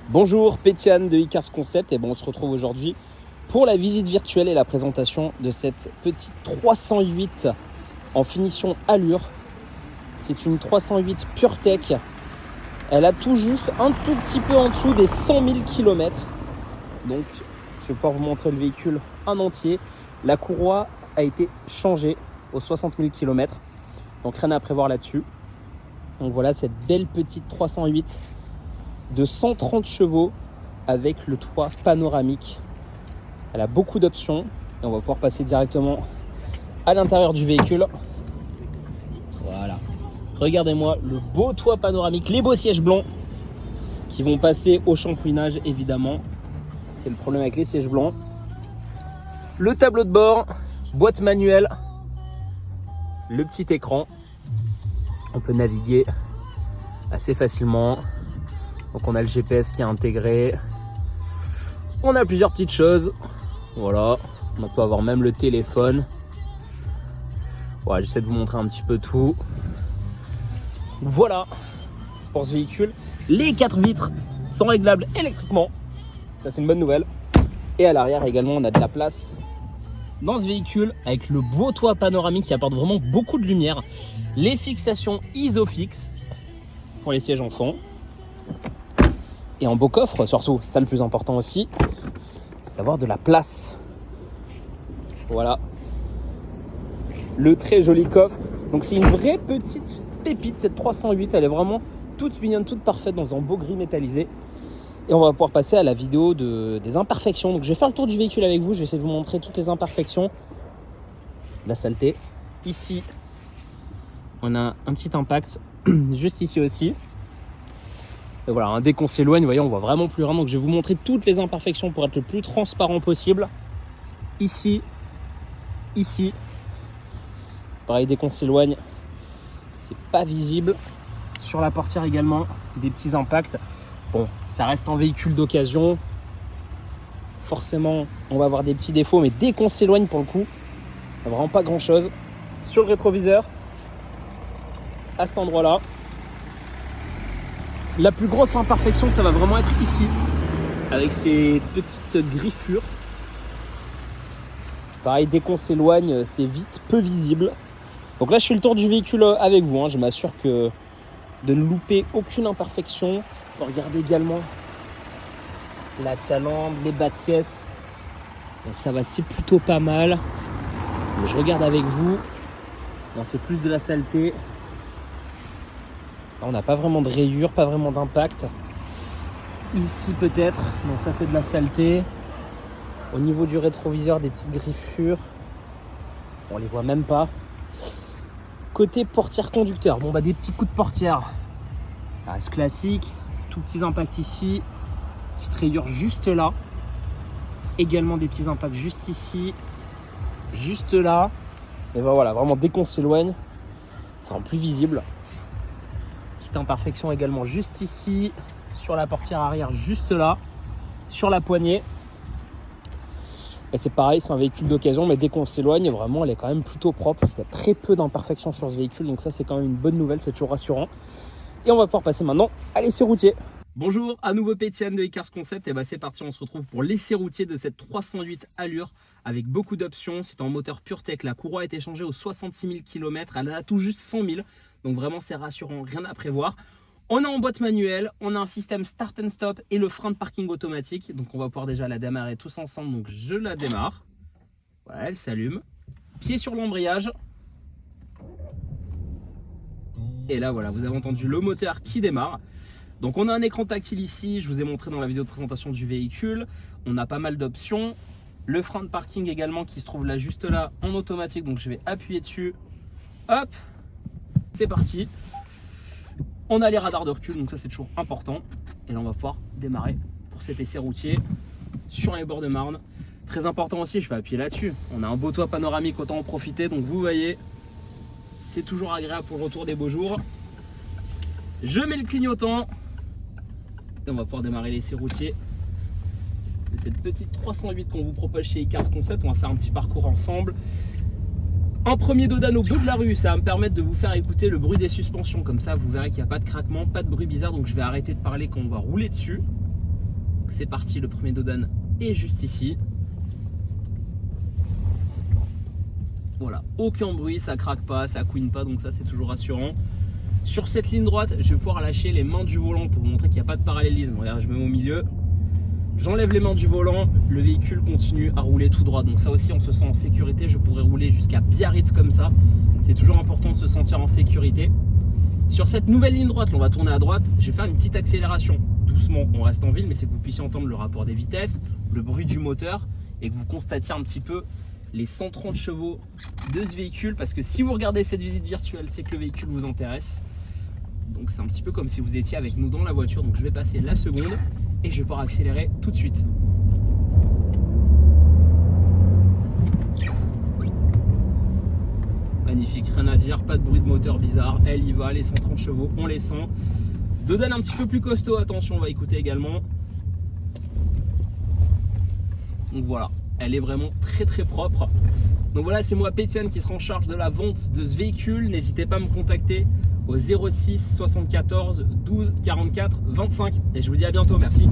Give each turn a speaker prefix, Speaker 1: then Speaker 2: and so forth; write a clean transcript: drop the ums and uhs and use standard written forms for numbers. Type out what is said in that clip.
Speaker 1: Bonjour, Pétiane de Icars Concept. Et bon, on se retrouve aujourd'hui pour la visite virtuelle et la présentation de cette petite 308 en finition allure. C'est une 308 PureTech. Elle a tout juste un tout petit peu en dessous des 100 000 km. Donc, je vais pouvoir vous montrer le véhicule en entier. La courroie a été changée aux 60 000 km. Donc, rien à prévoir là-dessus. Donc voilà cette belle petite 308 de 130 chevaux avec le toit panoramique. Elle a beaucoup d'options et on va pouvoir passer directement à l'intérieur du véhicule. Voilà. Regardez-moi le beau toit panoramique, les beaux sièges blancs qui vont passer au shampouinage évidemment. C'est le problème avec les sièges blancs. Le tableau de bord, boîte manuelle, le petit écran. On peut naviguer assez facilement. Donc on a le GPS qui est intégré. On a plusieurs petites choses. Voilà. On peut avoir même le téléphone. Voilà, j'essaie de vous montrer un petit peu tout. Voilà pour ce véhicule. Les 4 vitres sont réglables électriquement. Ça c'est une bonne nouvelle. Et à l'arrière également on a de la place dans ce véhicule avec le beau toit panoramique qui apporte vraiment beaucoup de lumière. Les fixations Isofix pour les sièges enfants. Et en beau coffre, surtout, ça le plus important aussi, c'est d'avoir de la place. Voilà. Le très joli coffre. Donc c'est une vraie petite pépite, cette 308. Elle est vraiment toute mignonne, toute parfaite dans un beau gris métallisé. Et on va pouvoir passer à la vidéo des imperfections. Donc je vais faire le tour du véhicule avec vous. Je vais essayer de vous montrer toutes les imperfections. La saleté. Ici, on a un petit impact. Juste ici aussi. Et voilà, dès qu'on s'éloigne, vous voyez, on voit vraiment plus rien. Donc je vais vous montrer toutes les imperfections pour être le plus transparent possible. Ici, ici. Pareil, dès qu'on s'éloigne, c'est pas visible. Sur la portière également, des petits impacts. Bon, ça reste un véhicule d'occasion. Forcément, on va avoir des petits défauts, mais dès qu'on s'éloigne, pour le coup, il n'y a vraiment pas grand-chose. Sur le rétroviseur, à cet endroit-là, la plus grosse imperfection, ça va vraiment être ici, avec ces petites griffures. Pareil, dès qu'on s'éloigne, c'est vite peu visible. Donc là, je fais le tour du véhicule avec vous. Je m'assure de ne louper aucune imperfection. On peut regarder également la calandre, les bas de caisse. Et ça va, c'est plutôt pas mal. Mais je regarde avec vous. Bon, c'est plus de la saleté. Là, on n'a pas vraiment de rayures, pas vraiment d'impact. Ici peut-être. Non, ça c'est de la saleté. Au niveau du rétroviseur, des petites griffures. On les voit même pas. Côté portière conducteur, bon des petits coups de portière. Ça reste classique. Tout petits impacts ici. Petite rayure juste là. Également des petits impacts juste ici. Juste là. Et ben voilà, vraiment dès qu'on s'éloigne, ça rend plus visible. Petite imperfection également juste ici. Sur la portière arrière juste là. Sur la poignée. Et c'est pareil, c'est un véhicule d'occasion, mais dès qu'on s'éloigne, vraiment, elle est quand même plutôt propre. Il y a très peu d'imperfections sur ce véhicule, donc ça, c'est quand même une bonne nouvelle, c'est toujours rassurant. Et on va pouvoir passer maintenant à l'essai routier. Bonjour, à nouveau Pétiane de Icars Concept. Et c'est parti, on se retrouve pour l'essai routier de cette 308 allure avec beaucoup d'options. C'est en moteur PureTech. La courroie a été changée aux 66 000 km. Elle a tout juste 100 000. Donc vraiment, c'est rassurant, rien à prévoir. On est en boîte manuelle, on a un système start and stop et le frein de parking automatique. Donc on va pouvoir déjà la démarrer tous ensemble. Donc je la démarre. Voilà, elle s'allume. Pied sur l'embrayage. Et là voilà, vous avez entendu le moteur qui démarre. Donc on a un écran tactile ici, je vous ai montré dans la vidéo de présentation du véhicule. On a pas mal d'options. Le frein de parking également qui se trouve là juste là en automatique. Donc je vais appuyer dessus. Hop, c'est parti. On a les radars de recul, donc ça c'est toujours important. Et là on va pouvoir démarrer pour cet essai routier sur les bords de Marne. Très important aussi, je vais appuyer là-dessus. On a un beau toit panoramique, autant en profiter. Donc vous voyez, c'est toujours agréable pour le retour des beaux jours. Je mets le clignotant. Et on va pouvoir démarrer l'essai routier de cette petite 308 qu'on vous propose chez Icars Concept. On va faire un petit parcours ensemble. Un premier dodane au bout de la rue, ça va me permettre de vous faire écouter le bruit des suspensions. Comme ça, vous verrez qu'il n'y a pas de craquement, pas de bruit bizarre. Donc je vais arrêter de parler quand on va rouler dessus. C'est parti, le premier Dodan est juste ici. Voilà, aucun bruit, ça craque pas, ça couine pas, donc ça c'est toujours rassurant. Sur cette ligne droite, je vais pouvoir lâcher les mains du volant pour vous montrer qu'il n'y a pas de parallélisme. Regarde, je me mets au milieu, j'enlève les mains du volant, le véhicule continue à rouler tout droit. Donc ça aussi, on se sent en sécurité. Je pourrais rouler jusqu'à Biarritz comme ça. C'est toujours important de se sentir en sécurité. Sur cette nouvelle ligne droite, on va tourner à droite. Je vais faire une petite accélération. Doucement, on reste en ville, mais c'est que vous puissiez entendre le rapport des vitesses, le bruit du moteur et que vous constatiez un petit peu les 130 chevaux de ce véhicule. Parce que si vous regardez cette visite virtuelle, c'est que le véhicule vous intéresse. Donc c'est un petit peu comme si vous étiez avec nous dans la voiture. Donc je vais passer la seconde et je vais pouvoir accélérer tout de suite. Magnifique, rien à dire, pas de bruit de moteur bizarre. Elle y va, les 130 chevaux, on les sent. Dodan un petit peu plus costaud, attention, on va écouter également. Donc voilà, elle est vraiment très très propre. Donc voilà, c'est moi Pétienne qui sera en charge de la vente de ce véhicule. N'hésitez pas à me contacter au 06 74 12 44 25 et je vous dis à bientôt, merci.